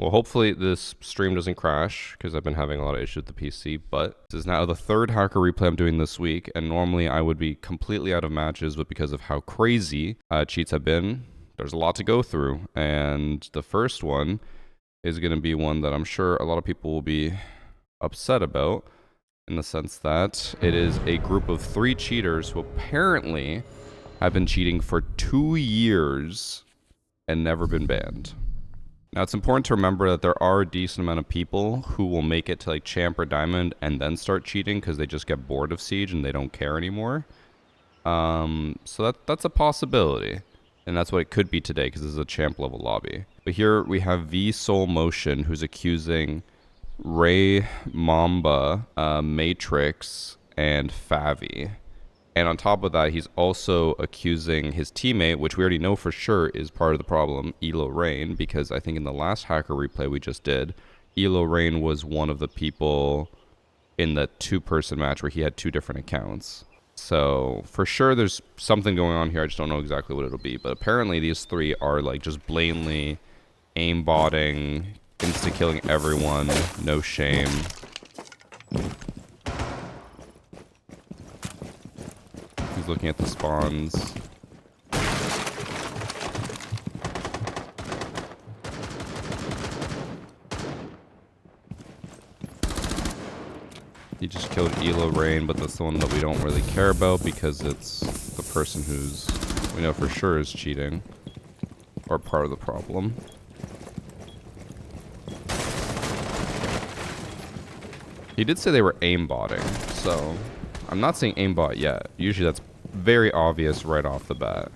Well, hopefully this stream doesn't crash because I've been having a lot of issues with the PC, but this is now the third hacker replay I'm doing this week, and normally I would be completely out of matches, but because of how crazy cheats have been, there's a lot to go through, and the first one is going to be one that I'm sure a lot of people will be upset about, in the sense that it is a group of 3 cheaters who apparently have been cheating for 2 years and never been banned. Now, it's important to remember that there are a decent amount of people who will make it to like Champ or Diamond and then start cheating because they just get bored of Siege and they don't care anymore. So that's a possibility. And that's what it could be today because this is a Champ level lobby. But here we have V Soul Motion, who's accusing Ray, Mamba, Matrix, and Favi. And on top of that, he's also accusing his teammate, which we already know for sure is part of the problem, Elo Rain, because I think in the last hacker replay we just did, Elo Rain was one of the people in the 2-person match where he had 2 different accounts. So for sure there's something going on here, I just don't know exactly what it'll be. But apparently these 3 are like just blatantly aimbotting, insta-killing everyone, no shame. He's looking at the spawns. He just killed Elo Rain, but that's the one that we don't really care about because it's the person who's, we know for sure is cheating, or part of the problem. He did say they were aimbotting, so I'm not saying aimbot yet. Usually that's very obvious right off the bat.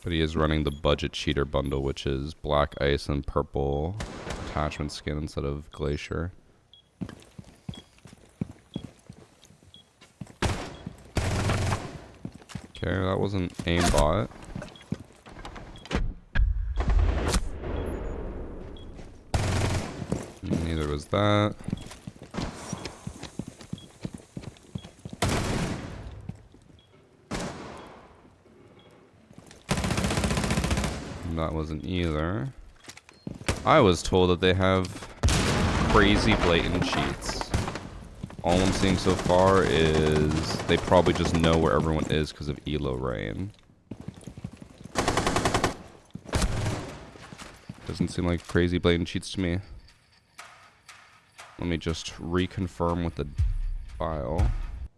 But he is running the budget cheater bundle, which is black ice and purple attachment skin instead of glacier. Okay, that wasn't aimbot. Neither was that. That wasn't either. I was told that they have crazy blatant cheats. All I'm seeing so far is they probably just know where everyone is because of Elo Rain. Doesn't seem like crazy blatant cheats to me. Let me just reconfirm with the file.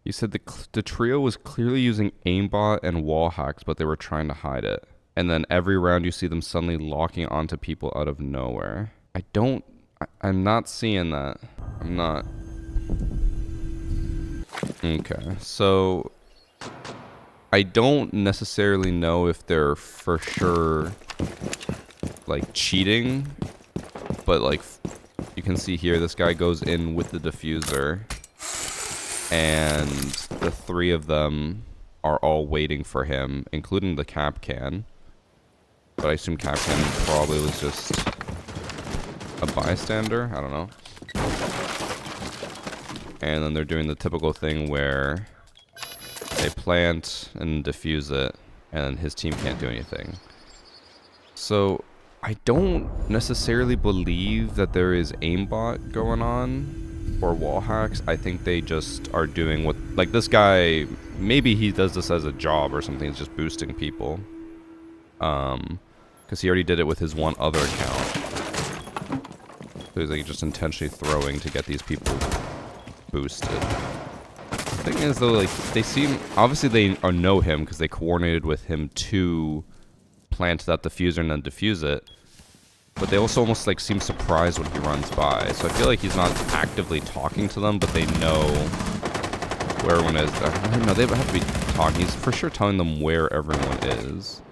You said the trio was clearly using aimbot and wall hacks, but they were trying to hide it. And then every round you see them suddenly locking onto people out of nowhere. I'm not seeing that. I'm not. Okay, so I don't necessarily know if they're for sure like cheating, but like you can see here, this guy goes in with the diffuser and the 3 of them are all waiting for him, including the cap can. But I assume Captain probably was just a bystander. I don't know. And then they're doing the typical thing where they plant and defuse it, and his team can't do anything. So I don't necessarily believe that there is aimbot going on or wall hacks. I think they just are doing what, like this guy, maybe he does this as a job or something. He's just boosting people. Because he already did it with his one other account. So he's like just intentionally throwing to get these people boosted. The thing is though, like they seem, obviously they know him because they coordinated with him to plant that diffuser and then defuse it. But they also almost like seem surprised when he runs by. So I feel like he's not actively talking to them, but they know where everyone is. No, they have to be talking. He's for sure telling them where everyone is.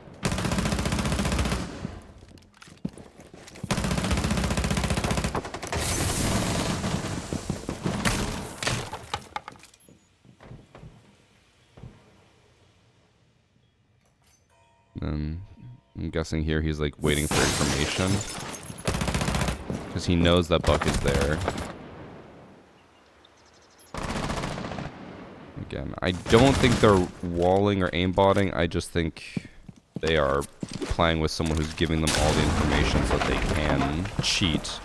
And I'm guessing here he's like waiting for information because he knows that Buck is there. Again, I don't think they're walling or aimbotting. I just think they are playing with someone who's giving them all the information so that they can cheat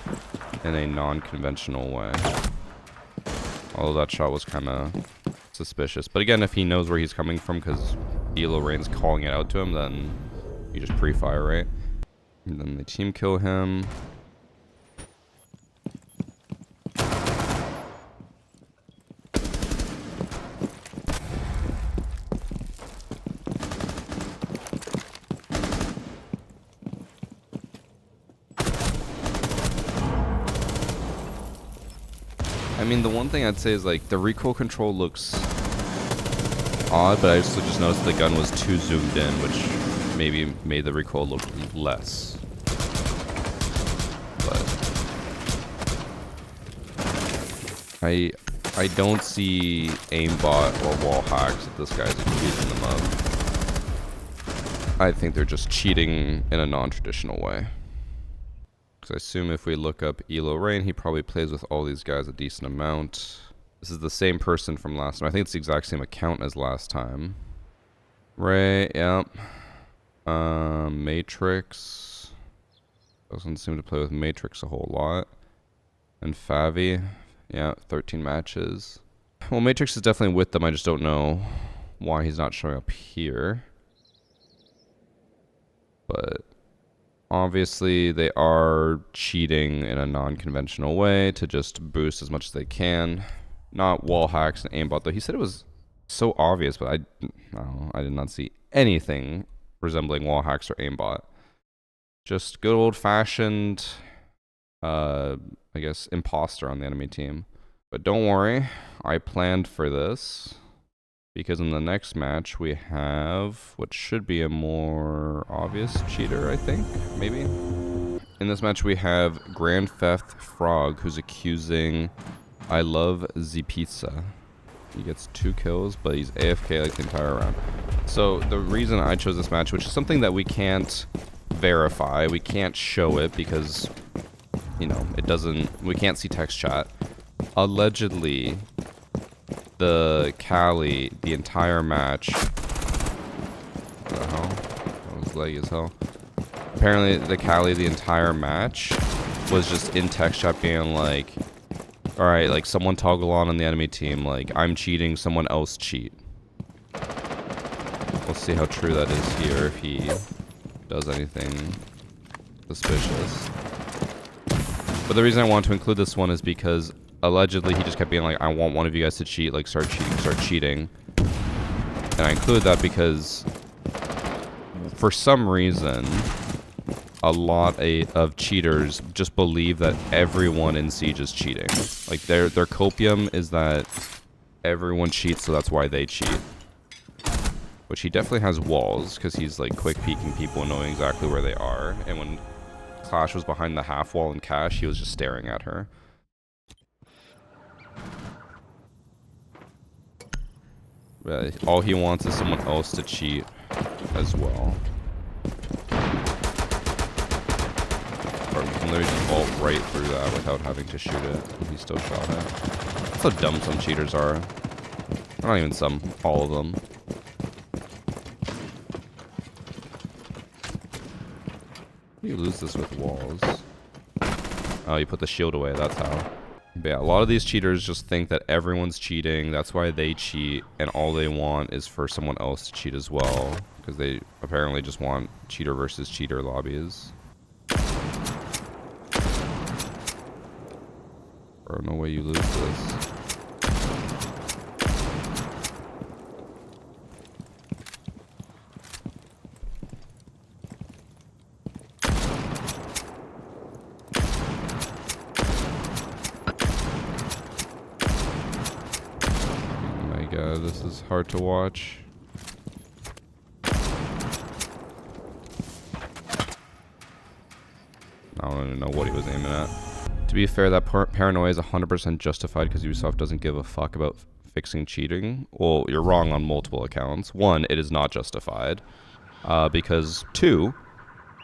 in a non-conventional way. Although that shot was kind of suspicious. But again, if he knows where he's coming from because Elo Rain's calling it out to him, then you just pre-fire, right? And then they team kill him. I mean, the one thing I'd say is, like, the recoil control looks odd, but I also just noticed the gun was too zoomed in, which maybe made the recoil look less. But I don't see aimbot or wall hacks if this guy's accusing them of. I think they're just cheating in a non-traditional way. I assume if we look up Elo Rain, he probably plays with all these guys a decent amount. This is the same person from last time. I think it's the exact same account as last time. Ray, yep. Matrix. Doesn't seem to play with Matrix a whole lot. And Favi, yeah, 13 matches. Well, Matrix is definitely with them. I just don't know why he's not showing up here. But obviously, they are cheating in a non-conventional way to just boost as much as they can. Not wall hacks and aimbot, though. He said it was so obvious, but I did not see anything resembling wall hacks or aimbot. Just good old-fashioned, I guess, imposter on the enemy team. But don't worry, I planned for this. Because in the next match, we have what should be a more obvious cheater, I think, maybe. In this match, we have Grand Theft Frog, who's accusing I Love the Pizza. He gets 2 kills, but he's AFK like the entire round. So the reason I chose this match, which is something that we can't verify, we can't show it because, you know, we can't see text chat. Allegedly, the Cali, the entire match. What the hell? That was laggy as hell. Apparently, the Cali, the entire match, was just in text chat being like, alright, like, someone toggle on the enemy team, like, I'm cheating, someone else cheat. We'll see how true that is here, if he does anything suspicious. But the reason I want to include this one is because allegedly, he just kept being like, I want one of you guys to cheat, like, start cheating. And I include that because, for some reason, a lot of cheaters just believe that everyone in Siege is cheating. Like, their copium is that everyone cheats, so that's why they cheat. Which he definitely has walls, because he's, like, quick peeking people and knowing exactly where they are. And when Clash was behind the half wall in Cash, he was just staring at her. All he wants is someone else to cheat as well. Or we can literally just ult right through that without having to shoot it. And he still shot it. That's how dumb some cheaters are. Not even some, all of them. You lose this with walls. Oh, you put the shield away, that's how. But yeah, a lot of these cheaters just think that everyone's cheating, that's why they cheat, and all they want is for someone else to cheat as well, because they apparently just want cheater versus cheater lobbies. Bro, no way you lose this. This is hard to watch. I don't even know what he was aiming at. To be fair, that paranoia is 100% justified because Ubisoft doesn't give a fuck about fixing cheating. Well, you're wrong on multiple accounts. 1, it is not justified. Because 2,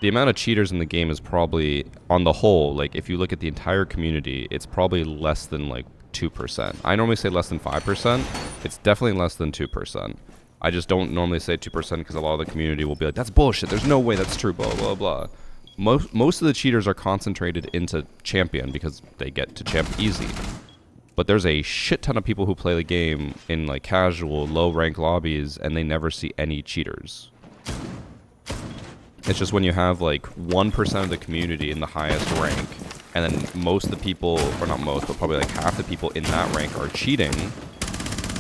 the amount of cheaters in the game is probably, on the whole, like, if you look at the entire community, it's probably less than, like, 2%. I normally say less than 5%. It's definitely less than 2%. I just don't normally say 2% because a lot of the community will be like, that's bullshit, there's no way that's true, blah, blah, blah. Most of the cheaters are concentrated into champion because they get to champ easy. But there's a shit ton of people who play the game in like casual, low rank lobbies and they never see any cheaters. It's just when you have like 1% of the community in the highest rank, and then most of the people, or not most, but probably like half the people in that rank are cheating.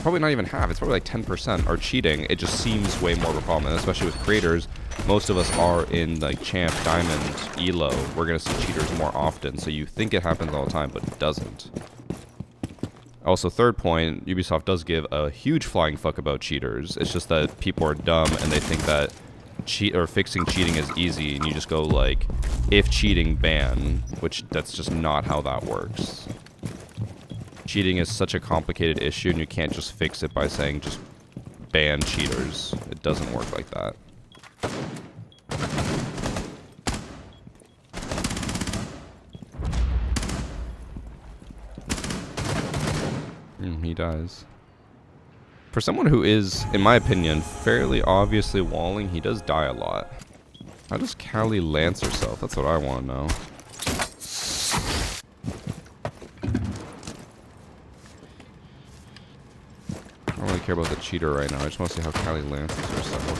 Probably not even half, it's probably like 10% are cheating. It just seems way more of a problem, and especially with creators, most of us are in like champ, diamond, elo. We're gonna see cheaters more often, so you think it happens all the time, but it doesn't. Also, third point, Ubisoft does give a huge flying fuck about cheaters. It's just that people are dumb and they think that fixing cheating is easy, and you just go like, if cheating, ban, which that's just not how that works. Cheating is such a complicated issue, and you can't just fix it by saying just ban cheaters. It doesn't work like that. He dies. For someone who is, in my opinion, fairly obviously walling, he does die a lot. How does Callie lance herself? That's what I want to know. I don't really care about the cheater right now. I just want to see how Callie lances herself.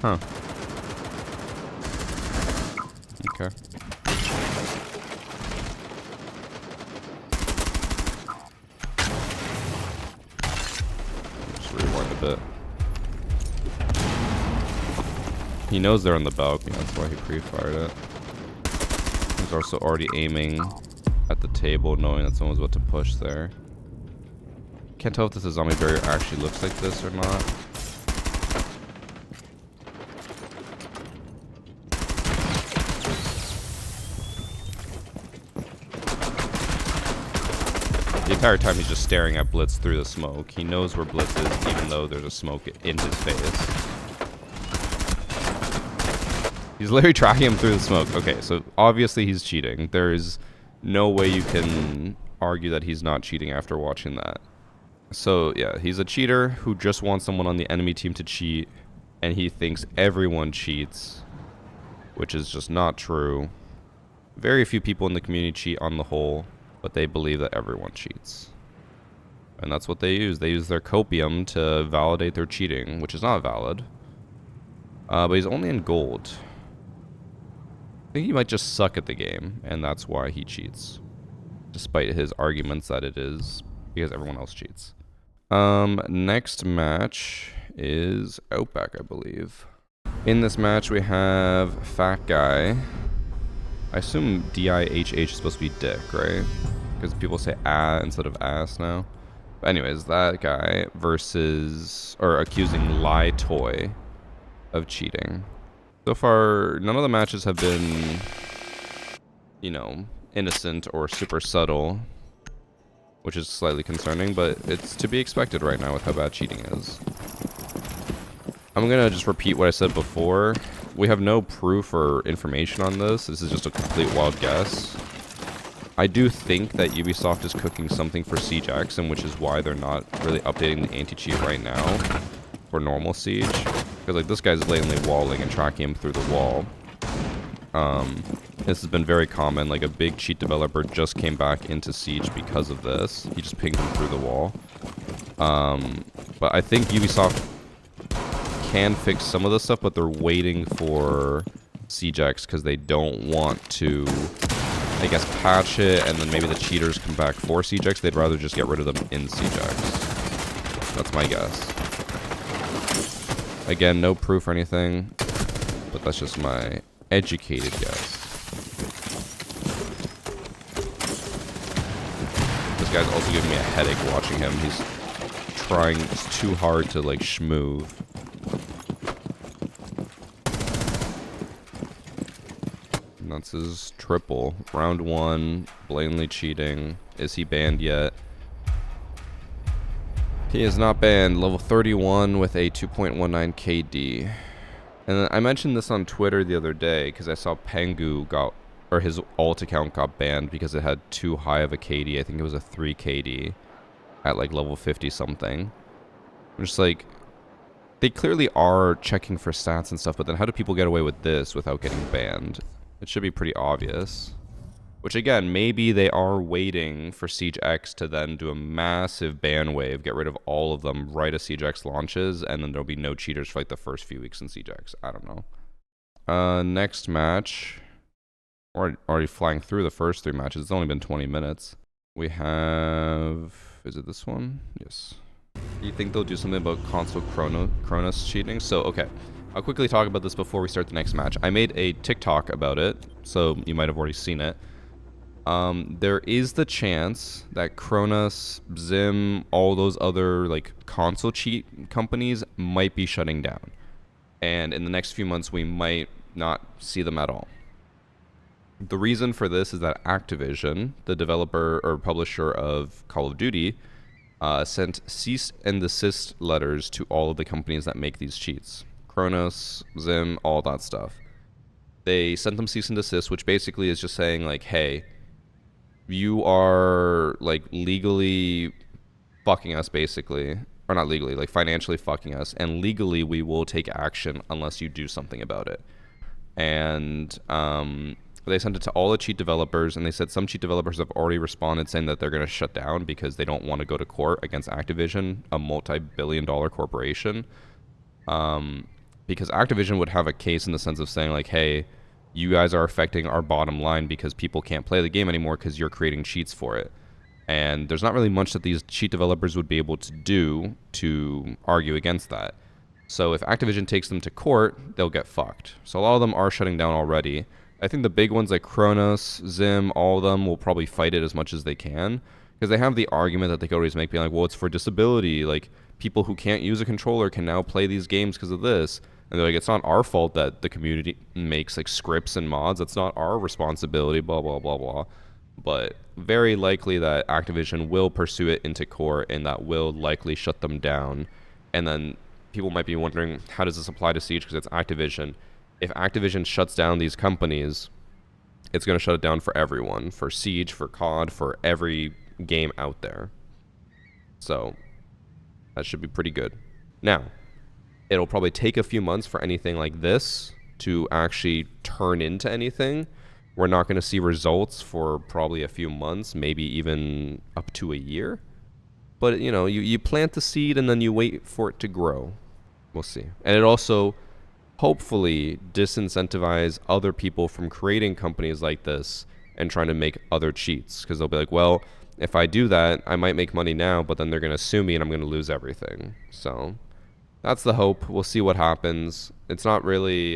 Huh. Okay. Bit. He knows they're on the balcony, that's why he pre-fired it. He's also already aiming at the table, knowing that someone's about to push there. Can't tell if this zombie barrier actually looks like this or not. The entire time he's just staring at Blitz through the smoke. He knows where Blitz is, even though there's a smoke in his face. He's literally tracking him through the smoke. Okay, so obviously he's cheating. There's no way you can argue that he's not cheating after watching that. So yeah, he's a cheater who just wants someone on the enemy team to cheat, and he thinks everyone cheats, which is just not true. Very few people in the community cheat on the whole, but they believe that everyone cheats. And that's what they use. They use their COPIUM to validate their cheating, which is not valid. But he's only in gold. I think he might just suck at the game, and that's why he cheats. Despite his arguments that it is because everyone else cheats. Next match is Outback, I believe. In this match, we have Fat Guy. I assume D-I-H-H is supposed to be dick, right? Because people say instead of ass now. But anyways, that guy versus, or accusing Lie Toy of cheating. So far, none of the matches have been, you know, innocent or super subtle, which is slightly concerning, but it's to be expected right now with how bad cheating is. I'm gonna just repeat what I said before. We have no proof or information on this. This is just a complete wild guess. I do think that Ubisoft is cooking something for Siege X, and which is why they're not really updating the anti-cheat right now for normal Siege. Because like this guy's blatantly walling and tracking him through the wall. This has been very common. Like a big cheat developer just came back into Siege because of this. He just pinged him through the wall. But I think Ubisoft can fix some of this stuff, but they're waiting for Siege X because they don't want to, I guess, patch it and then maybe the cheaters come back for Siege X. They'd rather just get rid of them in Siege X. That's my guess. Again, no proof or anything, but that's just my educated guess. This guy's also giving me a headache watching him. He's trying too hard to like schmoove. And that's his triple. Round one, blatantly cheating. Is he banned yet? He is not banned. Level 31 with a 2.19 KD. And I mentioned this on Twitter the other day because I saw Pengu got, or his alt account got banned because it had too high of a KD. I think it was a 3 KD at like level 50 something. I'm just like, they clearly are checking for stats and stuff, but then how do people get away with this without getting banned? It should be pretty obvious. Which again, maybe they are waiting for Siege X to then do a massive ban wave, get rid of all of them right as Siege X launches, and then there'll be no cheaters for like the first few weeks in Siege X. I don't know. Next match. We're already flying through the first 3 matches. It's only been 20 minutes. We have... Is it this one? Yes. Do you think they'll do something about console Kronos cheating? So, okay. I'll quickly talk about this before we start the next match. I made a TikTok about it, so you might have already seen it. There is the chance that Kronos, Zim, all those other like console cheat companies might be shutting down. And in the next few months, we might not see them at all. The reason for this is that Activision, the developer or publisher of Call of Duty, sent cease and desist letters to all of the companies that make these cheats. Kronos, Zim, all that stuff. They sent them cease and desist, which basically is just saying like, hey, you are like legally fucking us basically, or not legally, like financially fucking us, and legally we will take action unless you do something about it. And they sent it to all the cheat developers, and they said some cheat developers have already responded saying that they're going to shut down because they don't want to go to court against Activision, a multi-billion-dollar corporation. Because Activision would have a case in the sense of saying like, hey, you guys are affecting our bottom line because people can't play the game anymore because you're creating cheats for it. And there's not really much that these cheat developers would be able to do to argue against that. So if Activision takes them to court, they'll get fucked. So a lot of them are shutting down already. I think the big ones like Kronos, Zim, all of them will probably fight it as much as they can because they have the argument that they could always make being like, well, it's for disability. Like, people who can't use a controller can now play these games because of this. And they're like, it's not our fault that the community makes like scripts and mods. That's not our responsibility, blah, blah, blah, blah. But very likely that Activision will pursue it into court and that will likely shut them down. And then people might be wondering, how does this apply to Siege? Because it's Activision. If Activision shuts down these companies, it's going to shut it down for everyone. For Siege, for COD, for every game out there. So that should be pretty good. Now, it'll probably take a few months for anything like this to actually turn into anything. We're not going to see results for probably a few months, maybe even up to a year. But, you know, you plant the seed and then you wait for it to grow. We'll see. And it also hopefully disincentivize other people from creating companies like this and trying to make other cheats. Because they'll be like, well, if I do that, I might make money now, but then they're going to sue me and I'm going to lose everything. So that's the hope. We'll see what happens. It's not really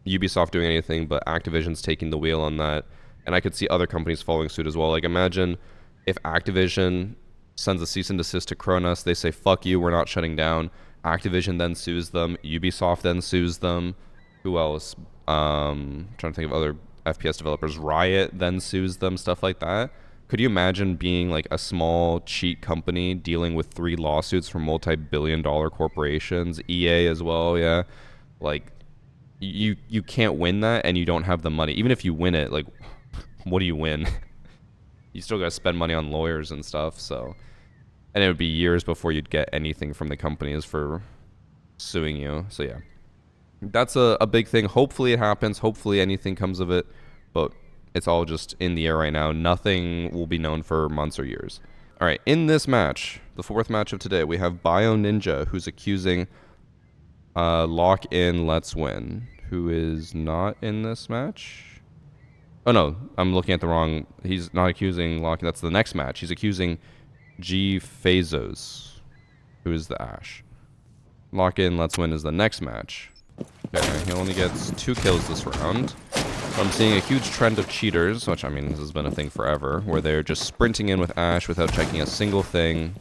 Ubisoft doing anything, but Activision's taking the wheel on that. And I could see other companies following suit as well. Like, imagine if Activision sends a cease and desist to Kronos. They say, fuck you, we're not shutting down. Activision then sues them. Ubisoft then sues them. Who else? Trying to think of other FPS developers. Riot then sues them, stuff like that. Could you imagine being like a small cheat company dealing with 3 lawsuits from multi-billion-dollar corporations? EA as well, yeah. Like, you can't win that and you don't have the money. Even if you win it, like, what do you win? You still gotta spend money on lawyers and stuff, so. And it would be years before you'd get anything from the companies for suing you. So yeah, that's a big thing. Hopefully it happens. Hopefully anything comes of it. But it's all just in the air right now. Nothing will be known for months or years. All right, in this match, the 4th match of today, we have Bio Ninja, who's accusing Lock In Let's Win, who is not in this match. Oh no, I'm looking at the wrong. He's not accusing Lock In. That's the next match. He's accusing G Phazos, who is the Ash. Lock In Let's Win is the next match. Okay, he only gets 2 kills this round. So I'm seeing a huge trend of cheaters, which, I mean, this has been a thing forever, where they're just sprinting in with Ash without checking a single thing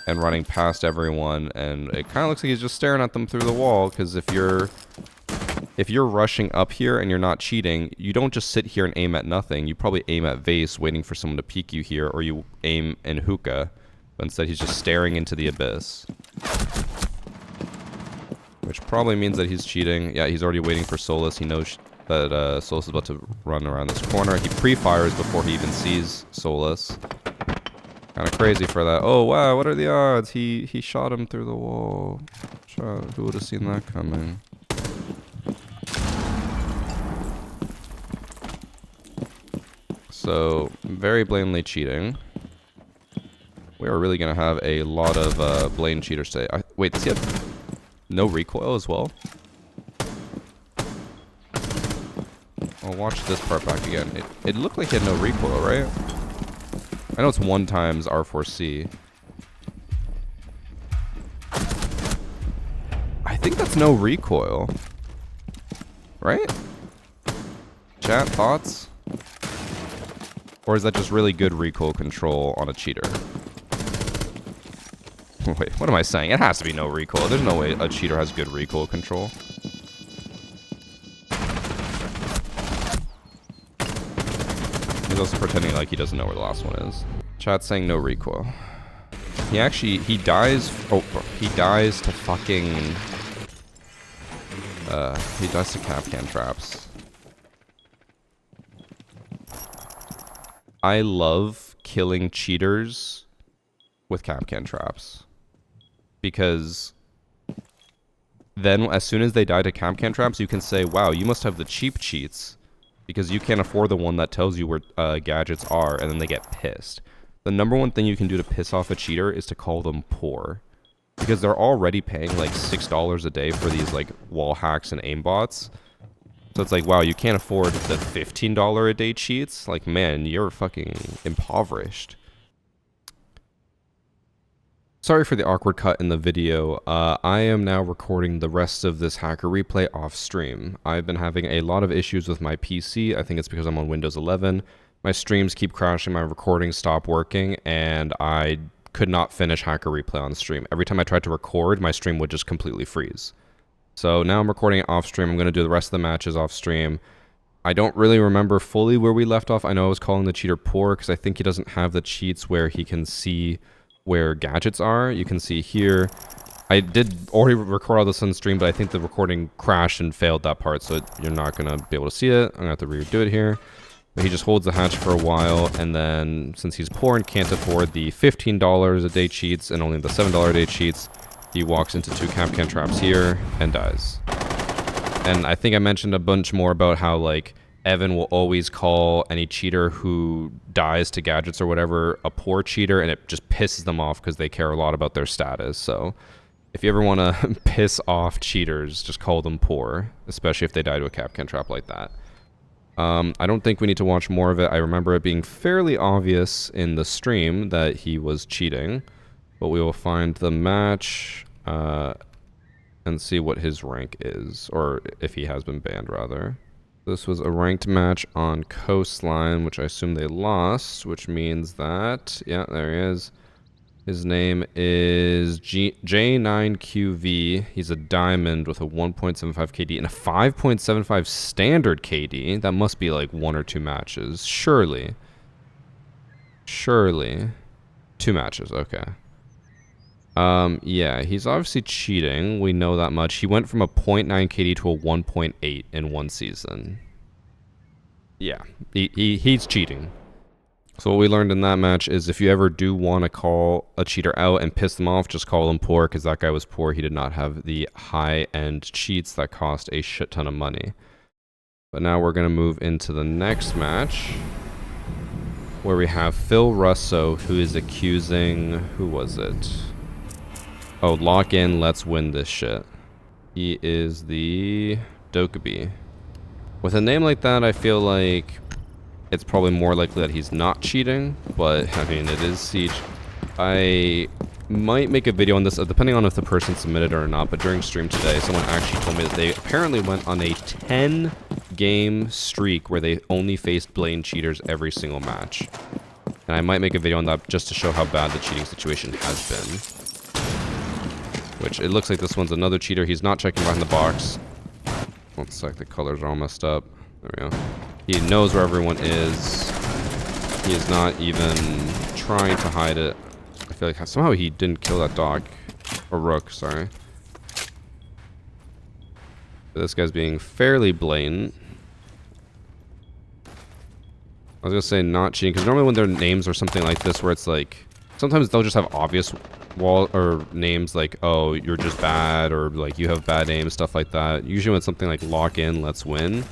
and running past everyone, and it kind of looks like he's just staring at them through the wall, because if you're rushing up here and you're not cheating, you don't just sit here and aim at nothing. You probably aim at Vase, waiting for someone to peek you here, or you aim in Hookah, but instead he's just staring into the abyss. Which probably means that he's cheating. Yeah, he's already waiting for Solus. He knows that Solus is about to run around this corner. He pre-fires before he even sees Solus. Kind of crazy for that. Oh wow, what are the odds? He shot him through the wall. Who would have seen that coming? So, very blatantly cheating. We are really going to have a lot of blatant cheaters today. Wait, does he have no recoil as well? I'll watch this part back again. It looked like he had no recoil, right? I know it's 1 times R4C. I think that's no recoil. Right? Chat, thoughts? Or is that just really good recoil control on a cheater? Wait, what am I saying? It has to be no recoil. There's no way a cheater has good recoil control. He's also pretending like he doesn't know where the last one is. Chat's saying no recoil. He dies. Oh, he dies to fucking. He dies to Capcan traps. I love killing cheaters with Capcan traps. Because then as soon as they die to Capcan traps, you can say, wow, you must have the cheap cheats. Because you can't afford the one that tells you where gadgets are, and then they get pissed. The number one thing you can do to piss off a cheater is to call them poor. Because they're already paying like $6 a day for these like wall hacks and aimbots. So it's like, wow, you can't afford the $15 a day cheats? Like, man, you're fucking impoverished. Sorry for the awkward cut in the video. I am now recording the rest of this hacker replay off stream. I've been having a lot of issues with my PC. I think it's because I'm on Windows 11. My streams keep crashing, my recordings stop working, and I could not finish hacker replay on stream. Every time I tried to record, my stream would just completely freeze. So now I'm recording it off stream. I'm going to do the rest of the matches off stream. I don't really remember fully where we left off. I know I was calling the cheater poor because I think he doesn't have the cheats where he can see where gadgets are. You can see here. I did already record all this on stream, but I think the recording crashed and failed that part, so you're not going to be able to see it. I'm going to have to redo it here. But he just holds the hatch for a while, and then since he's poor and can't afford the $15 a day cheats and only the $7 a day cheats, he walks into 2 Capcan traps here and dies. And I think I mentioned a bunch more about how, like, Evan will always call any cheater who dies to gadgets or whatever a poor cheater, and it just pisses them off because they care a lot about their status. So if you ever want to piss off cheaters, just call them poor, especially if they die to a Capcan trap like that. I don't think we need to watch more of it. I remember it being fairly obvious in the stream that he was cheating, but we will find the match and see what his rank is, or if he has been banned, rather. This was a ranked match on Coastline, which I assume they lost, which means that, yeah, there he is. His name is J9QV. He's a diamond with a 1.75 KD and a 5.75 standard KD. That must be like 1 or 2 matches. Surely. Surely. 2 matches, okay. Yeah, he's obviously cheating. We know that much. He went from a 0.9 KD to a 1.8 in 1 season. Yeah, he's cheating. So what we learned in that match is if you ever do want to call a cheater out and piss them off, just call him poor, because that guy was poor. He did not have the high-end cheats that cost a shit ton of money. But now we're going to move into the next match, where we have Phil Russo, who is accusing... Who was it? Oh, lock in, let's win this shit. He is the Dokkaebi. With a name like that, I feel like it's probably more likely that he's not cheating, but I mean, it is Siege. I might make a video on this, depending on if the person submitted it or not, but during stream today, someone actually told me that they apparently went on a 10-game streak where they only faced blatant cheaters every single match. And I might make a video on that just to show how bad the cheating situation has been. Which, it looks like this one's another cheater. He's not checking behind the box. One sec, the colors are all messed up. There we go. He knows where everyone is. He is not even trying to hide it. I feel like somehow he didn't kill that dog. Or rook, sorry. This guy's being fairly blatant. I was gonna say not cheating, because normally when their names are something like this, where it's like, sometimes they'll just have obvious wall or names like, oh, you're just bad, or like you have bad aim, stuff like that. Usually when it's something like lock in, let's win,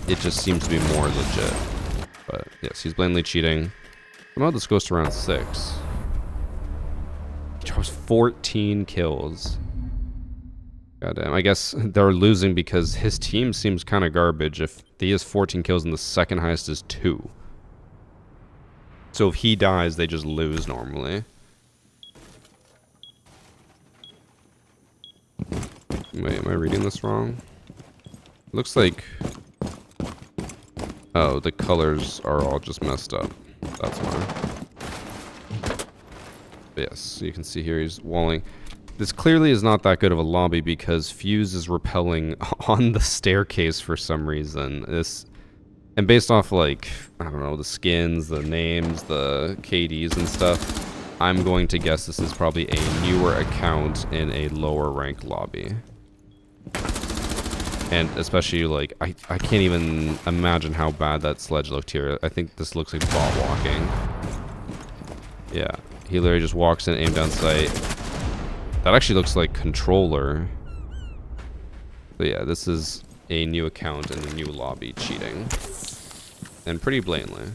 it just seems to be more legit. But yes, he's blatantly cheating. Somehow this goes to round 6. He drops 14 kills. Goddamn, I guess they're losing because his team seems kind of garbage. If he has 14 kills and the second highest is 2. So if he dies, they just lose normally. Wait, am I reading this wrong? Looks like... Oh, the colors are all just messed up. That's why. But yes, you can see here he's walling. This clearly is not that good of a lobby because Fuse is repelling on the staircase for some reason. And based off, like, I don't know, the skins, the names, the KDs and stuff, I'm going to guess this is probably a newer account in a lower ranked lobby. And especially, like, I can't even imagine how bad that sledge looked here. I think this looks like bot walking. Yeah, he literally just walks in, aim down sight. That actually looks like controller. But yeah, this is a new account in a new lobby cheating. And pretty blatantly.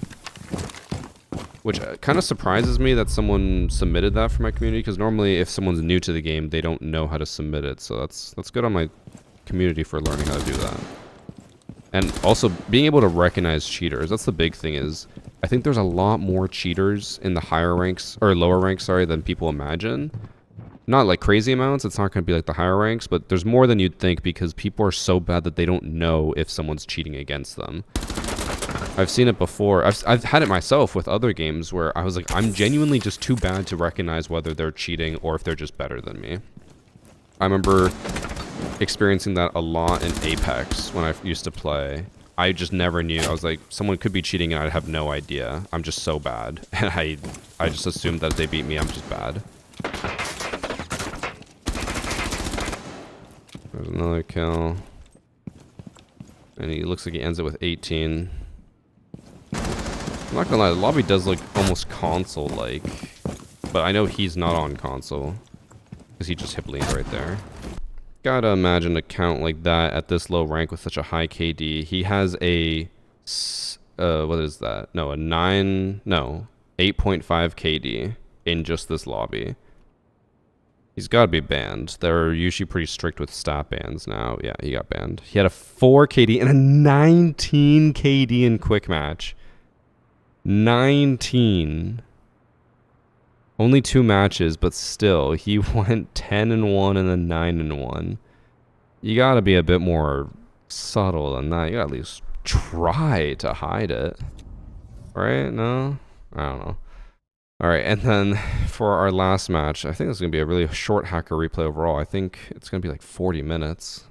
Which kind of surprises me that someone submitted that for my community, because normally if someone's new to the game, they don't know how to submit it. So that's good on my community for learning how to do that. And also being able to recognize cheaters. That's the big thing is, I think there's a lot more cheaters in the higher ranks, or lower ranks, sorry, than people imagine. Not like crazy amounts, it's not going to be like the higher ranks, but there's more than you'd think because people are so bad that they don't know if someone's cheating against them. I've seen it before. I've had it myself with other games where I was like, I'm genuinely just too bad to recognize whether they're cheating or if they're just better than me. I remember experiencing that a lot in Apex when I used to play. I just never knew. I was like, someone could be cheating and I'd have no idea. I'm just so bad. And I just assumed that if they beat me, I'm just bad. There's another kill. And he looks like he ends it with 18. I'm not gonna lie, the lobby does look almost console-like. But I know he's not on console. Because he just hip leaned right there. Gotta imagine a count like that at this low rank with such a high KD. He has a... what is that? No, a 8.5 KD in just this lobby. He's got to be banned. They're usually pretty strict with stat bans now. Yeah, he got banned. He had a 4 KD and a 19 KD in quick match. 19. Only 2 matches, but still, he went 10-1 and then 9-1. You got to be a bit more subtle than that. You got to at least try to hide it. Right? No? I don't know. Alright, and then for our last match, I think this is going to be a really short hacker replay overall. I think it's going to be like 40 minutes.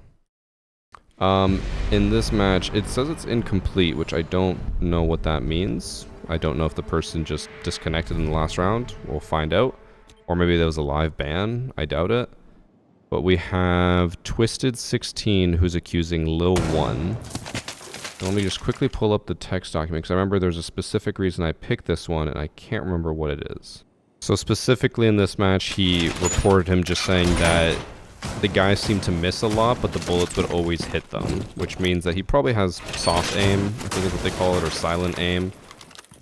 In this match, it says it's incomplete, which I don't know what that means. I don't know if the person just disconnected in the last round. We'll find out. Or maybe there was a live ban. I doubt it. But we have Twisted16 who's accusing Lil1. Let me just quickly pull up the text document, because I remember there's a specific reason I picked this one, and I can't remember what it is. So specifically in this match, he reported him just saying that the guys seemed to miss a lot, but the bullets would always hit them, which means that he probably has soft aim, I think is what they call it, or silent aim,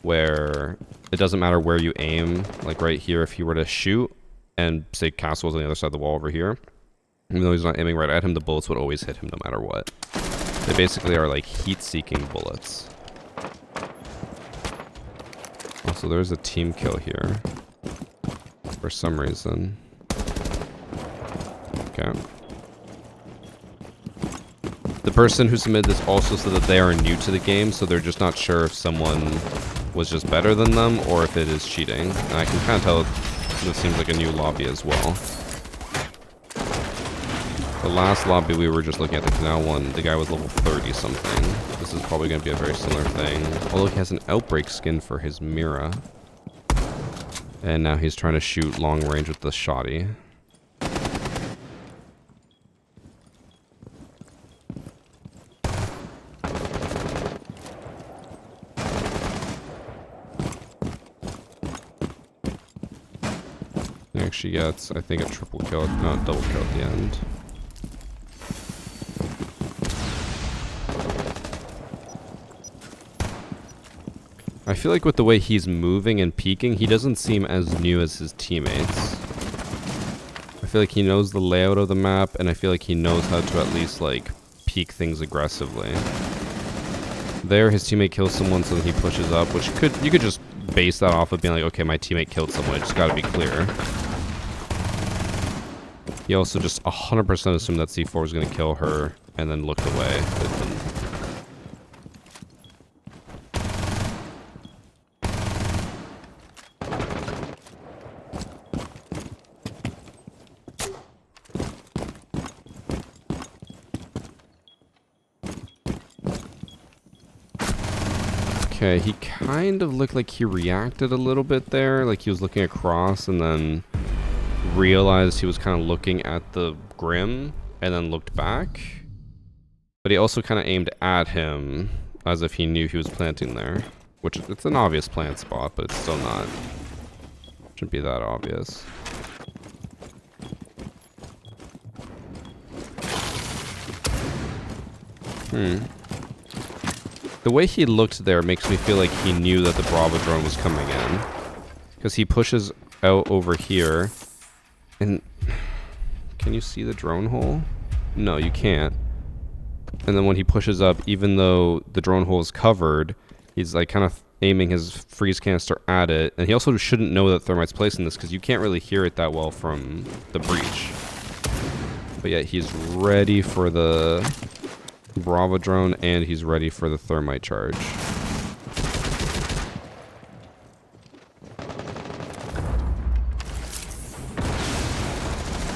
where it doesn't matter where you aim. Like right here, if he were to shoot, and say Castle's on the other side of the wall over here, even though he's not aiming right at him, the bullets would always hit him no matter what. They basically are like heat-seeking bullets. Also, there's a team kill here. For some reason. Okay. The person who submitted this also said that they are new to the game, so they're just not sure if someone was just better than them or if it is cheating. And I can kind of tell this seems like a new lobby as well. The last lobby we were just looking at, the canal one, the guy was level 30 something. This is probably going to be a very similar thing. Although he has an outbreak skin for his Mira. And now he's trying to shoot long range with the shotty. she gets, I think, a triple kill, not double kill at the end. I feel like with the way he's moving and peeking, he doesn't seem as new as his teammates. I feel like he knows the layout of the map, and I feel like he knows how to at least, like, peek things aggressively. There, his teammate kills someone, so then he pushes up, which you could just base that off of being like, okay, my teammate killed someone, it just gotta be clear. He also just 100% assumed that C4 was gonna kill her, and then looked away. Okay, he kind of looked like he reacted a little bit there, like he was looking across and then realized he was kind of looking at the Grim and then looked back. But he also kind of aimed at him as if he knew he was planting there, which it's an obvious plant spot, but it's still not. Shouldn't be that obvious. The way he looked there makes me feel like he knew that the Bravo drone was coming in. Because he pushes out over here. And... Can you see the drone hole? No, you can't. And then when he pushes up, even though the drone hole is covered, he's like kind of aiming his freeze canister at it. And he also shouldn't know that Thermite's placing this because you can't really hear it that well from the breach. But yet he's ready for the Bravo drone, and he's ready for the thermite charge.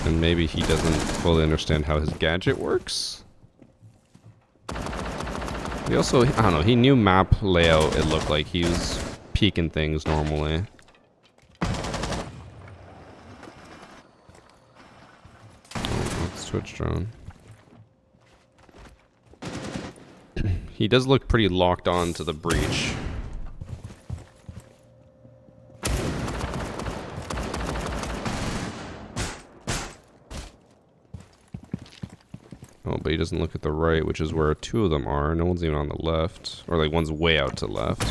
And maybe he doesn't fully understand how his gadget works. He also, I don't know, he knew map layout, it looked like he was peeking things normally. Oh, let's switch drone. He does look pretty locked on to the breach. Oh, but he doesn't look at the right, which is where two of them are. No one's even on the left. Or like one's way out to the left.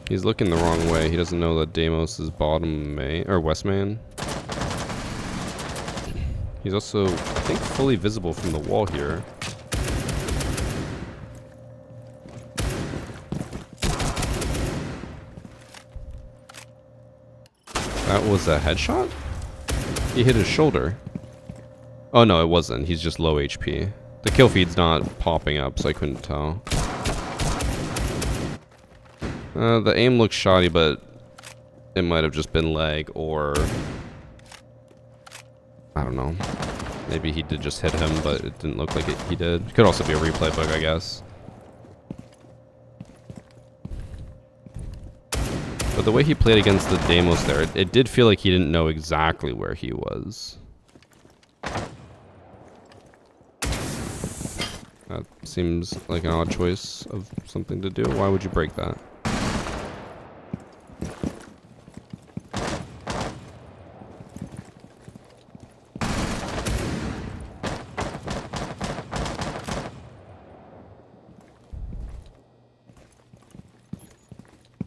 He's looking the wrong way. He doesn't know that Deimos is bottom main, or west main. He's also, I think, fully visible from the wall here. That was a headshot? He hit his shoulder. Oh no, it wasn't. He's just low HP. The kill feed's not popping up, so I couldn't tell. The aim looks shoddy, but it might have just been lag, or I don't know. Maybe he did just hit him, but it didn't look like he did. It could also be a replay bug, I guess. But the way he played against the Deimos there, it did feel like he didn't know exactly where he was. That seems like an odd choice of something to do. Why would you break that?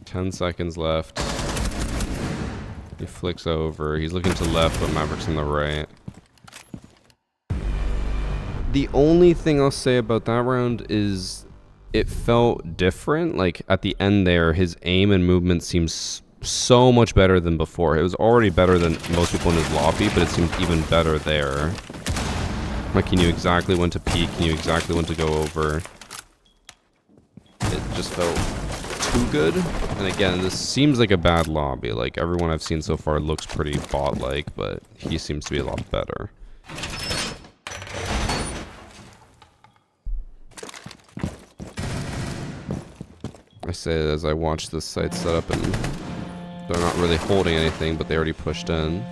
Ten seconds left. He flicks over. He's looking to the left, but Maverick's on the right. The only thing I'll say about that round is it felt different. Like at the end there, his aim and movement seems so much better than before. It was already better than most people in his lobby, but it seemed even better there. Like he knew exactly when to peek, he knew exactly when to go over. It just felt too good. And again, this seems like a bad lobby. Like everyone I've seen so far looks pretty bot-like, but he seems to be a lot better. I say it as I watch this site set up, and they're not really holding anything, but they already pushed in.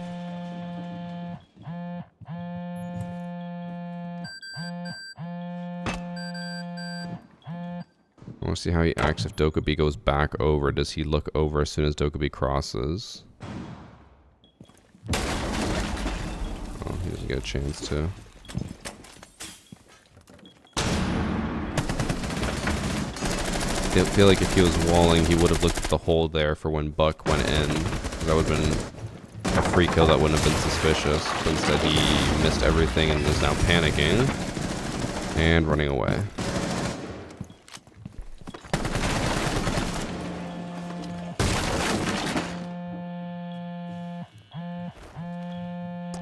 want to see how he acts if Dokkaebi goes back over. Does he look over as soon as Dokkaebi crosses? Oh, he doesn't get a chance to. I feel like if he was walling, he would have looked at the hole there for when Buck went in. That would have been a free kill that wouldn't have been suspicious. But instead, he missed everything and is now panicking and running away.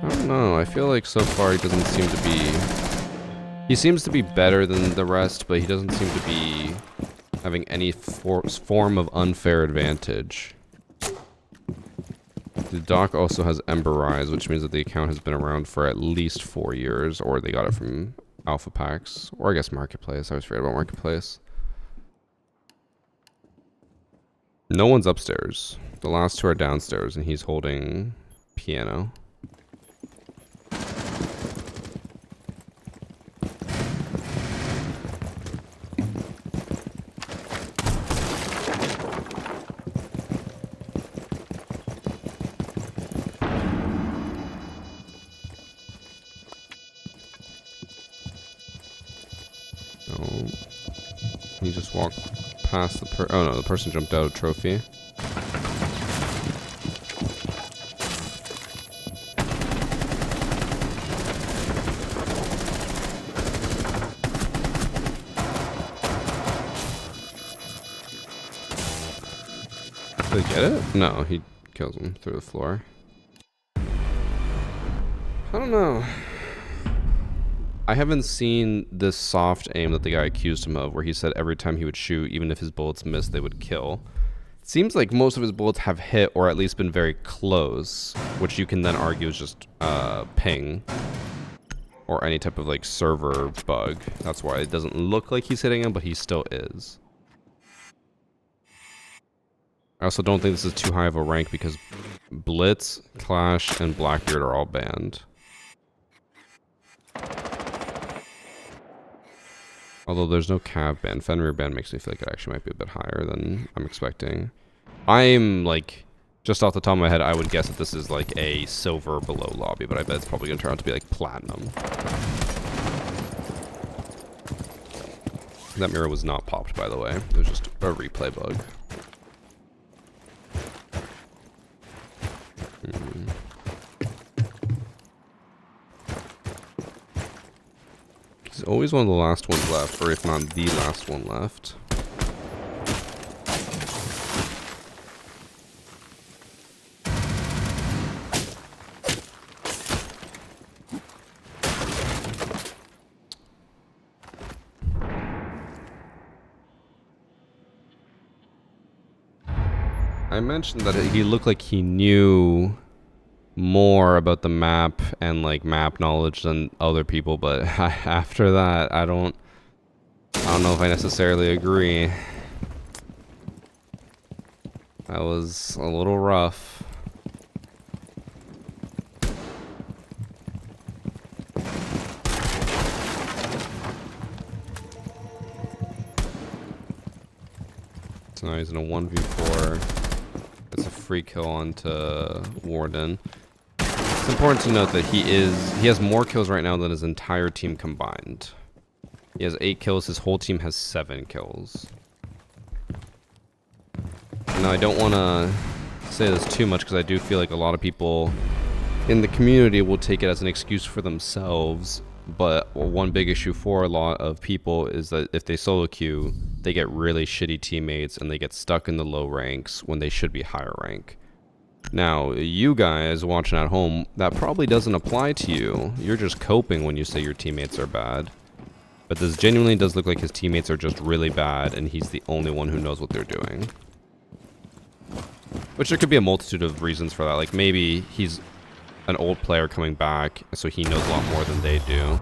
I don't know. I feel like so far he doesn't seem to be... He seems to be better than the rest, but he doesn't seem to be having any form of unfair advantage. The doc also has Emberize, which means that the account has been around for at least 4 years, or they got it from Alpha Packs, or I guess Marketplace. I always forget about Marketplace. No one's upstairs. The last two are downstairs, and he's holding piano. He just walked past the oh no, the person jumped out of trophy. Did he get it? No, he kills him through the floor. I don't know. I haven't seen this soft aim that the guy accused him of, where he said every time he would shoot, even if his bullets missed, they would kill. It seems like most of his bullets have hit or at least been very close, which you can then argue is just ping or any type of like server bug. That's why it doesn't look like he's hitting him, but he still is. I also don't think this is too high of a rank because Blitz, Clash, and Blackbeard are all banned. Although there's no Cav ban. Fenrir ban makes me feel like it actually might be a bit higher than I'm expecting. I'm like, just off the top of my head, I would guess that this is like a silver below lobby, but I bet it's probably going to turn out to be like platinum. That mirror was not popped, by the way. It was just a replay bug. He's always one of the last ones left, or if not the last one left. I mentioned that he looked like he knew more about the map and like map knowledge than other people, but after that I don't know if I necessarily agree. That was a little rough. So now he's in a 1v4. It's a free kill onto Warden. It's important to note that he has more kills right now than his entire team combined. He has 8 kills, his whole team has 7 kills. Now I don't want to say this too much because I do feel like a lot of people in the community will take it as an excuse for themselves, but one big issue for a lot of people is that if they solo queue, they get really shitty teammates and they get stuck in the low ranks when they should be higher rank. Now, you guys watching at home, that probably doesn't apply to you. You're just coping when you say your teammates are bad. But this genuinely does look like his teammates are just really bad and he's the only one who knows what they're doing. Which there could be a multitude of reasons for that. Like maybe he's an old player coming back, so he knows a lot more than they do.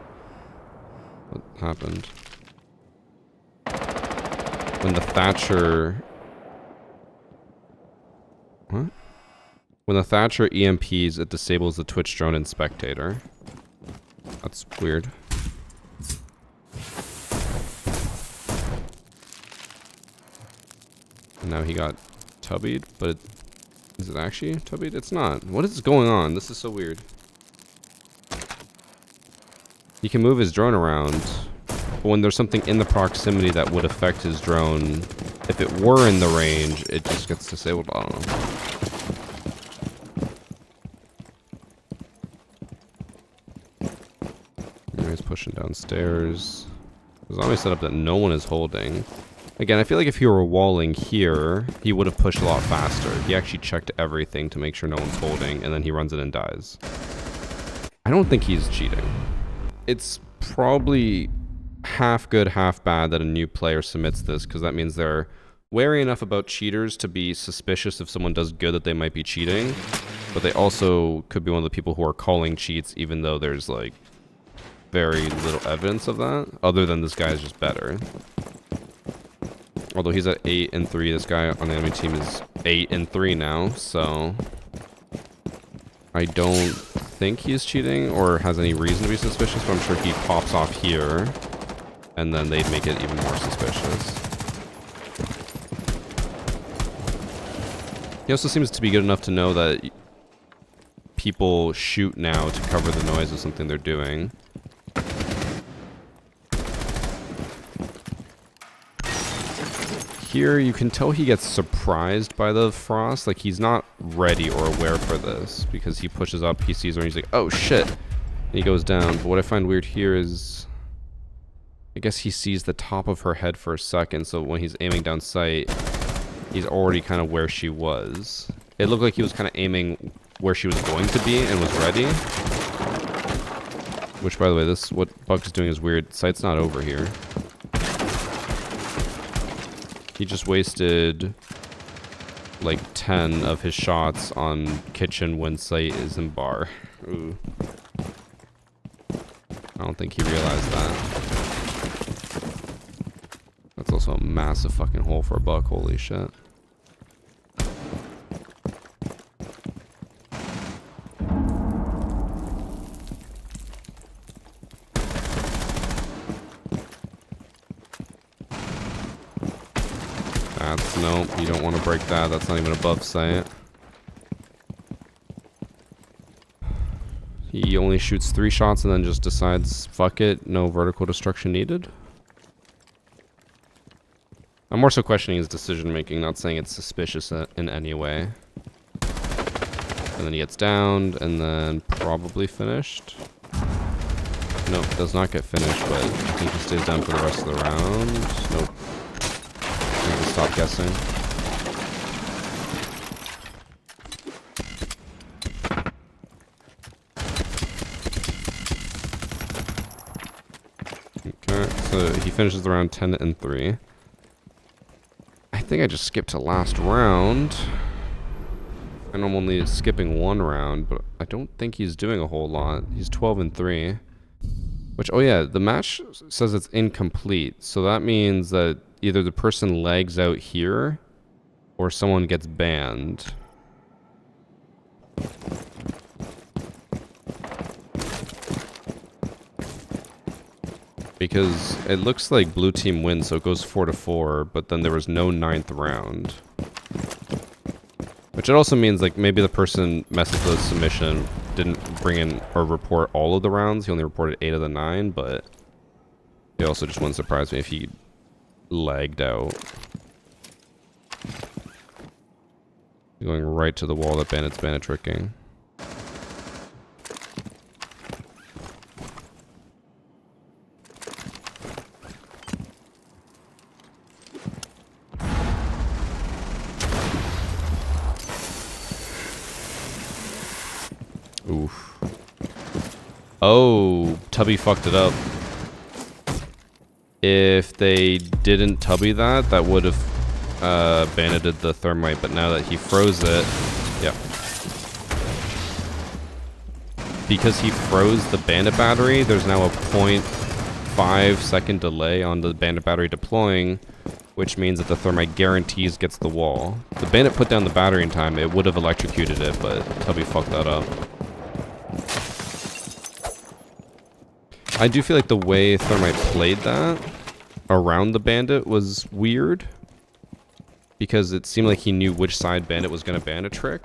What happened? When the Thatcher... What? When the Thatcher EMPs, it disables the Twitch drone and spectator. That's weird. Now he got tubbied, but is it actually tubbied? It's not. What is going on? This is so weird. He can move his drone around, but when there's something in the proximity that would affect his drone, if it were in the range, it just gets disabled. I don't know. He's pushing downstairs. There's always set up that no one is holding. Again, I feel like if he were walling here, he would have pushed a lot faster. He actually checked everything to make sure no one's holding, and then he runs in and dies. I don't think he's cheating. It's probably half good, half bad that a new player submits this, because that means they're wary enough about cheaters to be suspicious if someone does good that they might be cheating, but they also could be one of the people who are calling cheats even though there's like very little evidence of that, other than this guy is just better. Although he's at 8 and 3, this guy on the enemy team is 8 and 3 now, so I don't think he's cheating or has any reason to be suspicious, but I'm sure he pops off here, and then they'd make it even more suspicious. He also seems to be good enough to know that people shoot now to cover the noise of something they're doing. Here, you can tell he gets surprised by the frost. Like, he's not ready or aware for this because he pushes up, he sees her, and he's like, oh shit! And he goes down. But what I find weird here is, I guess he sees the top of her head for a second, so when he's aiming down sight, he's already kind of where she was. It looked like he was kind of aiming where she was going to be and was ready. Which, by the way, this, what Buck is doing is weird. Sight's not over here. He just wasted like 10 of his shots on kitchen when sight is in bar. Ooh. I don't think he realized that. That's also a massive fucking hole for a Buck, holy shit. Nope, you don't want to break that. That's not even above sight. He only shoots 3 shots and then just decides, fuck it, no vertical destruction needed. I'm more so questioning his decision making, not saying it's suspicious in any way. And then he gets downed and then probably finished. Nope, does not get finished, but I think he stays down for the rest of the round. Nope. Stop guessing. Okay, so he finishes the round 10 and 3. I think I just skipped to last round. And I'm only skipping 1 round, but I don't think he's doing a whole lot. He's 12 and 3. Which, oh yeah, the match says it's incomplete, so that means that either the person lags out here, or someone gets banned. Because it looks like blue team wins, so it goes 4-4, but then there was no 9th round. Which it also means, like, maybe the person messed with the submission, didn't bring in or report all of the rounds. He only reported 8 of the 9, but it also just wouldn't surprise me if he lagged out. Going right to the wall that bandit tricking. Oof. Oh, Tubby fucked it up. If they didn't Tubby that, that would have banded the thermite, but now that he froze it, yep. Because he froze the bandit battery, there's now a 0.5 second delay on the bandit battery deploying, which means that the thermite guarantees gets the wall. If the bandit put down the battery in time, it would have electrocuted it, but Tubby fucked that up. I do feel like the way Thermite played that around the bandit was weird. because it seemed like he knew which side bandit was going to ban a trick.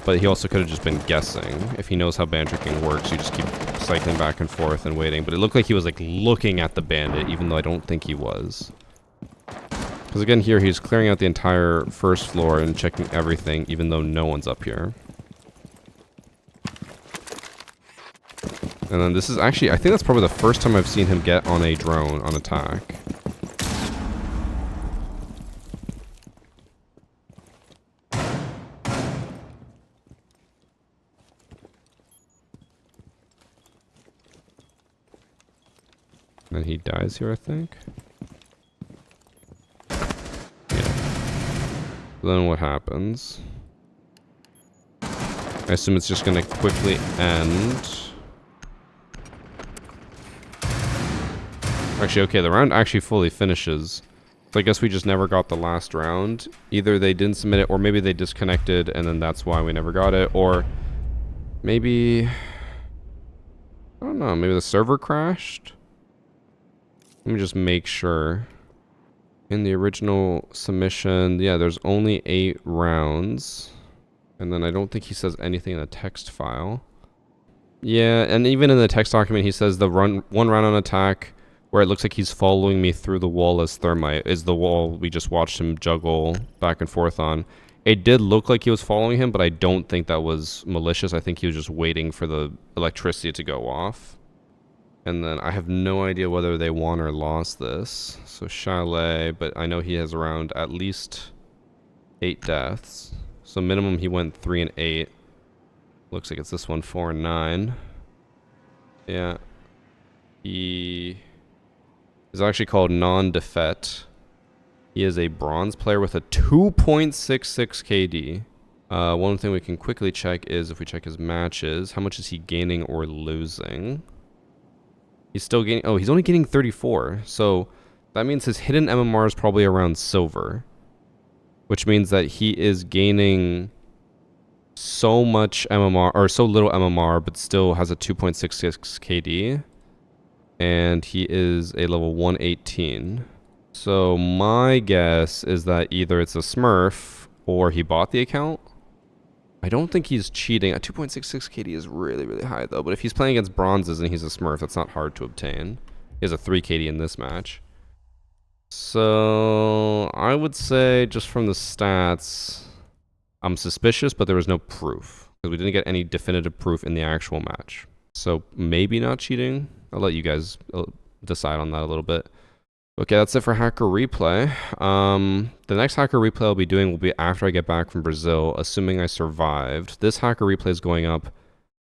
But he also could have just been guessing. If he knows how ban tricking works, you just keep cycling back and forth and waiting. But it looked like he was like looking at the bandit, even though I don't think he was. Because again, here he's clearing out the entire first floor and checking everything, even though no one's up here. And then this is actually, I think that's probably the first time I've seen him get on a drone on attack. And he dies here, I think. Yeah. Then what happens? I assume it's just gonna quickly end. Actually, okay, the round actually fully finishes. So I guess we just never got the last round. Either they didn't submit it, or maybe they disconnected, and then that's why we never got it. Or maybe... I don't know, maybe the server crashed? Let me just make sure. In the original submission, yeah, there's only 8 rounds. And then I don't think he says anything in the text file. Yeah, and even in the text document, he says the one round on attack, where it looks like he's following me through the wall as thermite, is the wall we just watched him juggle back and forth on. It did look like he was following him, but I don't think that was malicious. I think he was just waiting for the electricity to go off. And then I have no idea whether they won or lost this. So Chalet, but I know he has around at least 8 deaths. So minimum he went 3 and 8. Looks like it's this one, 4 and 9. Yeah. He is actually called Non-Defet. He is a bronze player with a 2.66 KD. One thing we can quickly check is if we check his matches, how much is he gaining or losing? He's still gaining... Oh, he's only gaining 34. So that means his hidden MMR is probably around silver. Which means that he is gaining so much MMR, or so little MMR, but still has a 2.66 KD. And he is a level 118. So my guess is that either it's a smurf or he bought the account. I don't think he's cheating. A 2.66 KD is really, really high though. But if he's playing against bronzes and he's a smurf, that's not hard to obtain. He has a 3 KD in this match. So I would say just from the stats, I'm suspicious, but there was no proof. Because we didn't get any definitive proof in the actual match. So maybe not cheating. I'll let you guys decide on that a little bit. Okay, that's it for Hacker Replay. The next Hacker Replay I'll be doing will be after I get back from Brazil, assuming I survived. This Hacker Replay is going up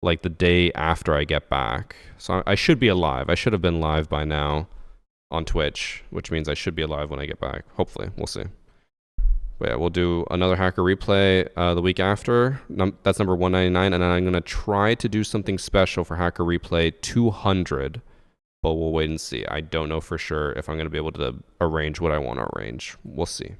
like the day after I get back. So I should be alive. I should have been live by now on Twitch, which means I should be alive when I get back. Hopefully, we'll see. But yeah, we'll do another Hacker Replay the week after. That's number 199, and then I'm going to try to do something special for Hacker Replay 200. But we'll wait and see. I don't know for sure if I'm going to be able to arrange what I want to arrange. We'll see.